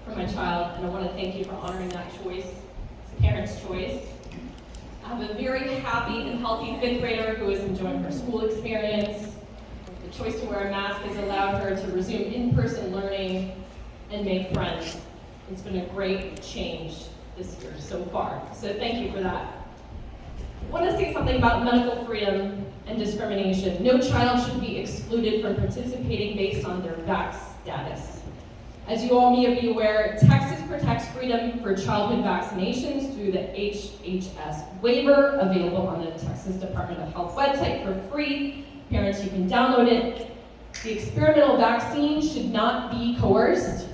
for my child, and I want to thank you for honoring that choice. It's a parent's choice. I have a very happy and healthy fifth grader who is enjoying her school experience. The choice to wear a mask has allowed her to resume in-person learning and make friends. It's been a great change this year so far, so thank you for that. I want to say something about medical freedom and discrimination. No child should be excluded from participating based on their vax status. As you all may be aware, Texas protects freedom for childhood vaccinations through the HHS waiver, available on the Texas Department of Health website for free. Parents, you can download it. The experimental vaccine should not be coerced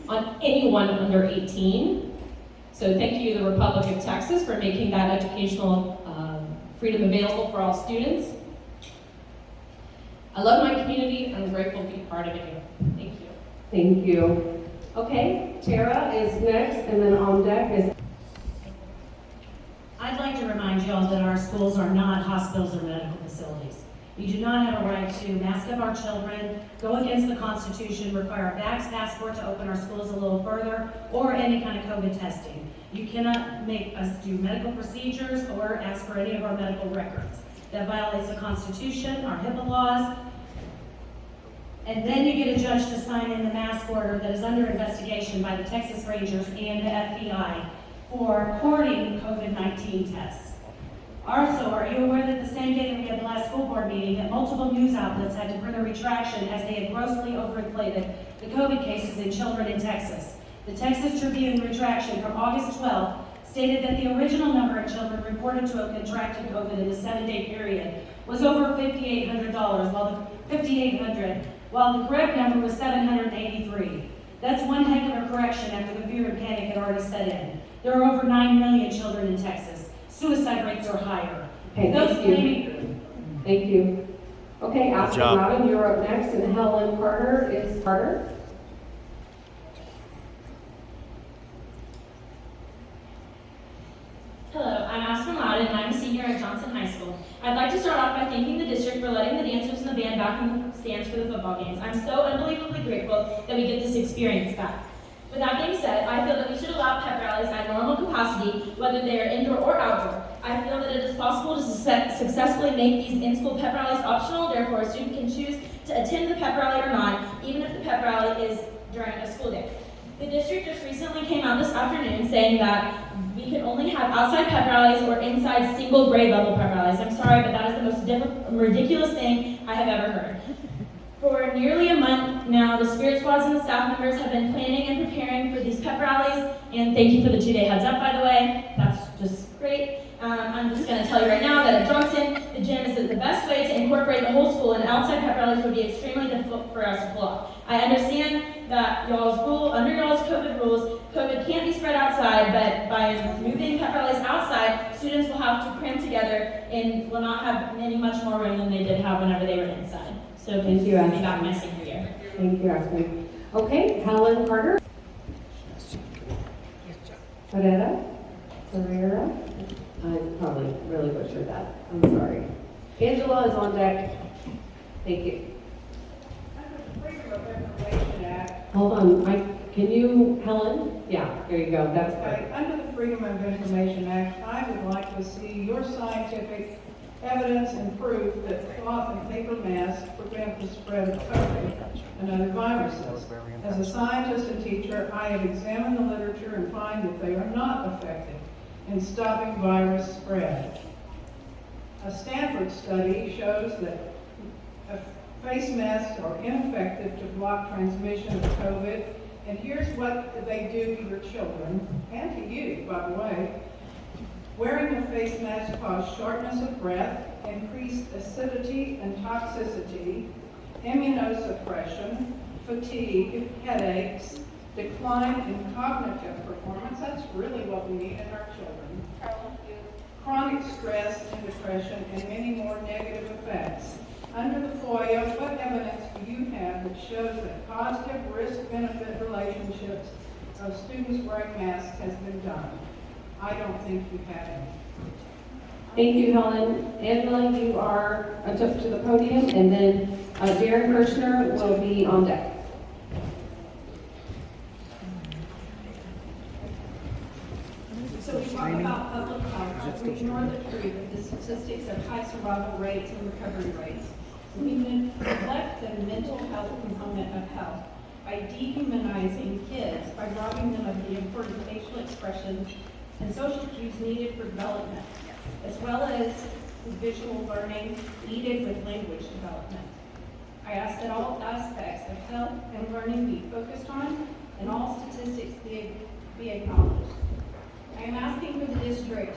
on anyone under 18. So thank you, the Republic of Texas, for making that educational freedom available for all students. I love my community, and I'm grateful to be part of it here. Thank you. Thank you. Okay, Tara is next, and then on deck is... I'd like to remind you all that our schools are not hospitals or medical facilities. We do not have a right to mask up our children, go against the Constitution, require a vax passport to open our schools a little further, or any kind of COVID testing. You cannot make us do medical procedures or ask for any of our medical records. That violates the Constitution, our HIPAA laws, and then you get a judge to sign in the mask order that is under investigation by the Texas Rangers and the FBI for courting COVID-19 tests. Also, are you aware that the same day that we had the last school board meeting, that multiple news outlets had to bring a retraction as they had grossly overinflated the COVID cases in children in Texas? The Texas Tribune retraction from August 12th stated that the original number of children reported to have contracted COVID in the 7-day period was over $5,800, while the correct number was 783. That's one heck of a correction after the fear and panic had already set in. There are over 9 million children in Texas. Suicide rates are higher. Okay, thank you. Okay, Aspen Loudon, you're up next, and Helen Carter is Carter. Hello, I'm Aspen Loudon, and I'm a senior at Johnson High School. I'd like to start off by thanking the district for letting the dancers and the band back in the stands for the football games. I'm so unbelievably grateful that we get this experience back. With that being said, I feel that we should allow pep rallies at normal capacity, whether they are indoor or outdoor. I feel that it is possible to successfully make these in-school pep rallies optional, therefore a student can choose to attend the pep rally or not, even if the pep rally is during a school day. The district just recently came out this afternoon saying that we can only have outside pep rallies or inside single grade level pep rallies. I'm sorry, but that is the most ridiculous thing I have ever heard. For nearly a month now, the Spirit Squads and the staff members have been planning and preparing for these pep rallies, and thank you for the 2-day heads up, by the way. That's just great. I'm just going to tell you right now that at Johnson, the gym is the best way to incorporate the whole school, and outside pep rallies would be extremely difficult for us to pull off. I understand that under y'all's COVID rules, COVID can't be spread outside, but by moving pep rallies outside, students will have to cram together and will not have any much more room than they did have whenever they were inside. So thank you, Aspen. Be back my senior year. Thank you, Aspen. Okay, Helen Carter. Ferreira. I probably really butchered that. I'm sorry. Angela is on deck. Thank you. Under the Freedom of Information Act. Hold on, can you, Helen? Yeah, there you go. That's Okay, great. under the Freedom of Information Act, I would like to see your scientific evidence and proof that cloth and paper masks prevent the spread of COVID and other viruses. As a scientist and teacher, I have examined the literature and find that they are not effective in stopping virus spread. A Stanford study shows that face masks are ineffective to block transmission of COVID, and here's what they do to your children, and to you, by the way. Wearing a face mask causes shortness of breath, increased acidity and toxicity, immunosuppression, fatigue, headaches, decline in cognitive performance. That's really what we need in our children. Chronic stress and depression, and many more negative effects. Under the FOIA, what evidence do you have that shows that positive risk-benefit relationships of students wearing masks has been done? I don't think you have any. Thank you, Helen. Angela, you are up to the podium, and then Darren Kirshner will be on deck. about public health, we ignore the truth of the statistics of high survival rates and recovery rates. We neglect the mental health component of health by dehumanizing kids, by robbing them of the important facial expressions and social cues needed for development, as well as the visual learning needed with language development. I ask that all aspects of health and learning be focused on and all statistics be acknowledged. I am asking for the district